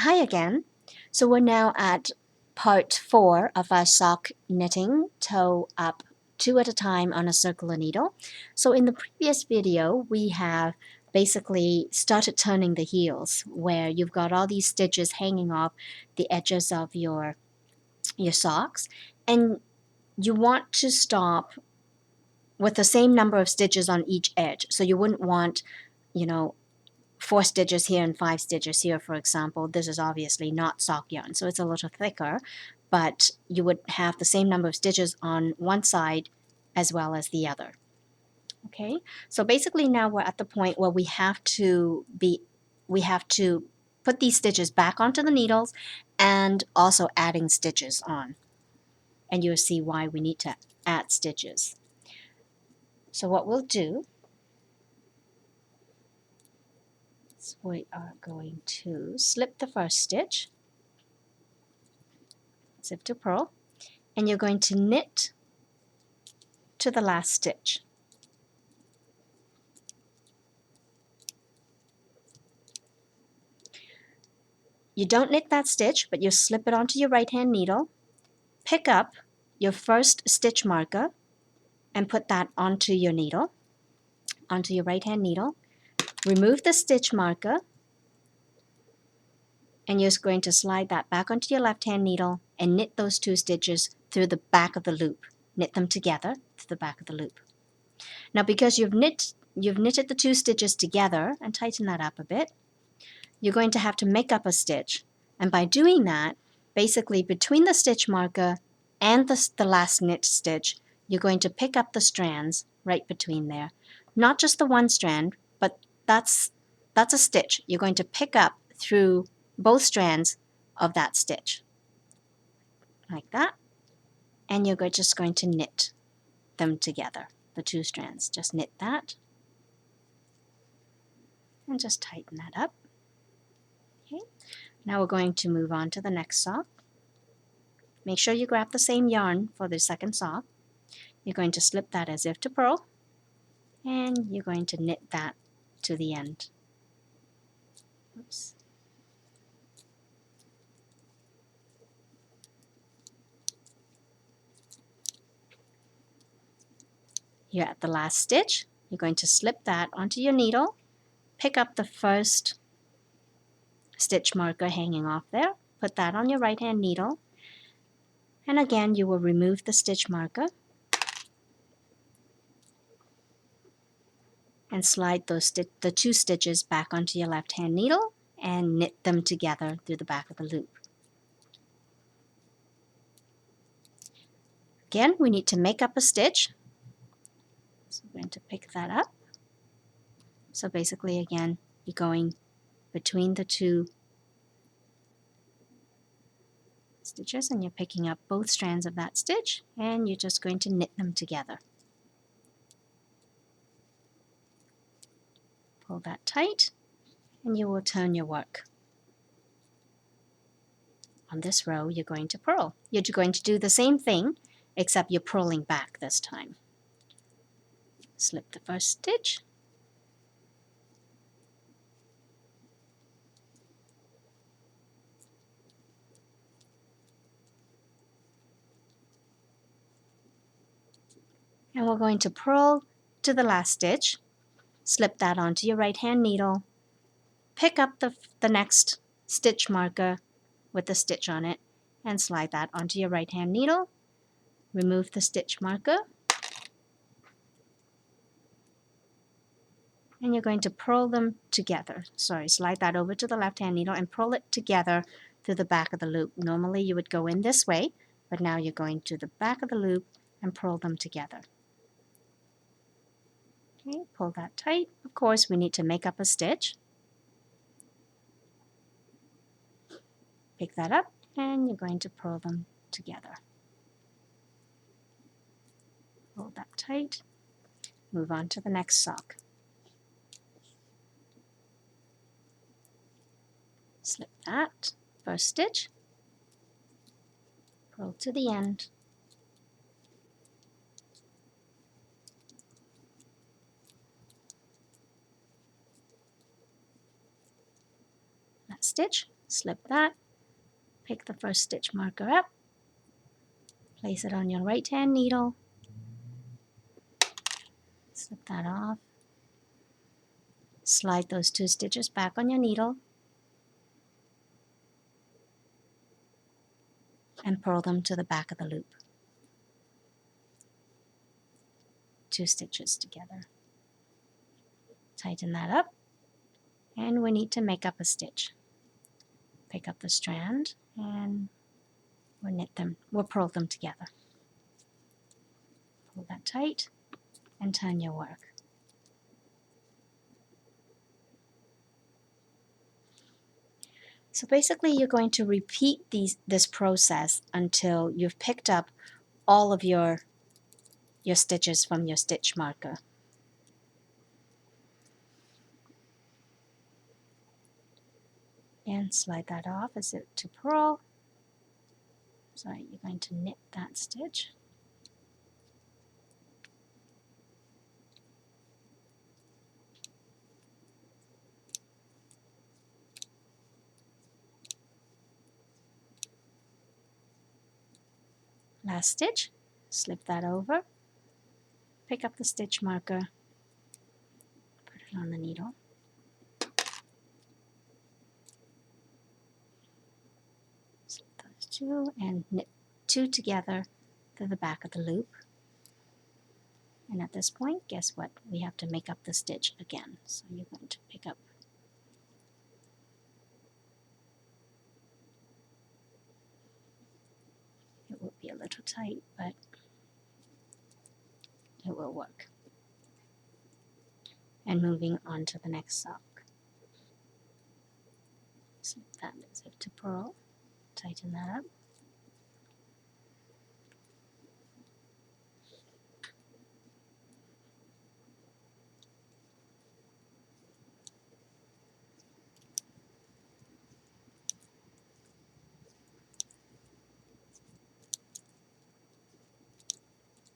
Hi again. So we're now at part 4 of our sock knitting, toe up 2 at a time on a circular needle. So in the previous video we have basically started turning the heels where you've got all these stitches hanging off the edges of your socks, and you want to stop with the same number of stitches on each edge. So you wouldn't want, you know, 4 stitches here and 5 stitches here, for example. This is obviously not sock yarn, so it's a little thicker, but you would have the same number of stitches on one side as well as the other. Okay, so basically now we're at the point where we have to put these stitches back onto the needles and also adding stitches on. And you'll see why we need to add stitches. So what we'll do, so we are going to slip the first stitch, zip to purl, and you're going to knit to the last stitch. You don't knit that stitch, but you slip it onto your right hand needle, pick up your first stitch marker and put that onto your needle, onto your right hand needle, remove the stitch marker, and you're going to slide that back onto your left hand needle and knit those 2 stitches through the back of the loop. Knit them together to the back of the loop. Now because you've knitted the 2 stitches together, and tighten that up a bit, you're going to have to make up a stitch. And by doing that, basically between the stitch marker and the last knit stitch, you're going to pick up the strands right between there. Not just the one strand, but that's a stitch. You're going to pick up through both strands of that stitch, like that. And you're just going to knit them together, the 2 strands. Just knit that and just tighten that up. Okay. Now we're going to move on to the next sock. Make sure you grab the same yarn for the second sock. You're going to slip that as if to purl, and you're going to knit that to the end. Oops. You're at the last stitch. You're going to slip that onto your needle, pick up the first stitch marker hanging off there, put that on your right hand needle, and again you will remove the stitch marker and slide the 2 stitches back onto your left hand needle and knit them together through the back of the loop. Again, we need to make up a stitch. So we're going to pick that up. So basically, again, you're going between the 2 stitches and you're picking up both strands of that stitch and you're just going to knit them together. Pull that tight and you will turn your work. On this row, you're going to purl. You're going to do the same thing, except you're purling back this time. Slip the first stitch. And we're going to purl to the last stitch. Slip that onto your right hand needle. Pick up the next stitch marker with the stitch on it and slide that onto your right hand needle. Remove the stitch marker. And you're going to purl them together. Sorry, slide that over to the left hand needle and purl it together through the back of the loop. Normally you would go in this way, but now you're going to the back of the loop and purl them together. Okay, pull that tight. Of course, we need to make up a stitch. Pick that up and you're going to purl them together. Pull that tight. Move on to the next sock. Slip that first stitch, purl to the end, that stitch, Slip that, pick the first stitch marker up, place it on your right hand needle, slip that off, slide those 2 stitches back on your needle, and purl them to the back of the loop. 2 stitches together. Tighten that up, and we need to make up a stitch. Pick up the strand and we'll purl them together. Pull that tight and turn your work. So basically you're going to repeat this process until you've picked up all of your stitches from your stitch marker. And slide that off as if to purl. So you're going to knit that stitch. Last stitch, slip that over, pick up the stitch marker, put it on the needle, slip those 2 and knit 2 together to the back of the loop. And at this point, guess what? We have to make up the stitch again. So you're going to pick up it will be a little tight, but it will work. And moving on to the next sock. Slip that as if to purl, tighten that up.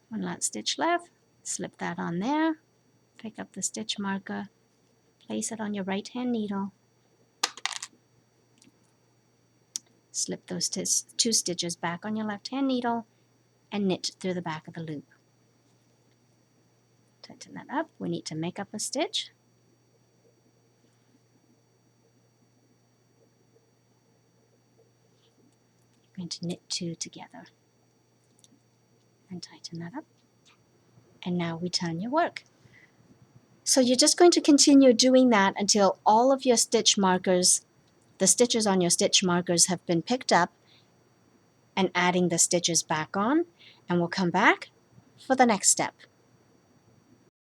One last stitch left, slip that on there, pick up the stitch marker, place it on your right hand needle, slip those 2 stitches back on your left hand needle, and knit through the back of the loop. Tighten that up. We need to make up a stitch. You're going to knit 2 together and tighten that up. And now we turn your work. So you're just going to continue doing that until all of your stitch markers, the stitches on your stitch markers have been picked up, and adding the stitches back on, and we'll come back for the next step.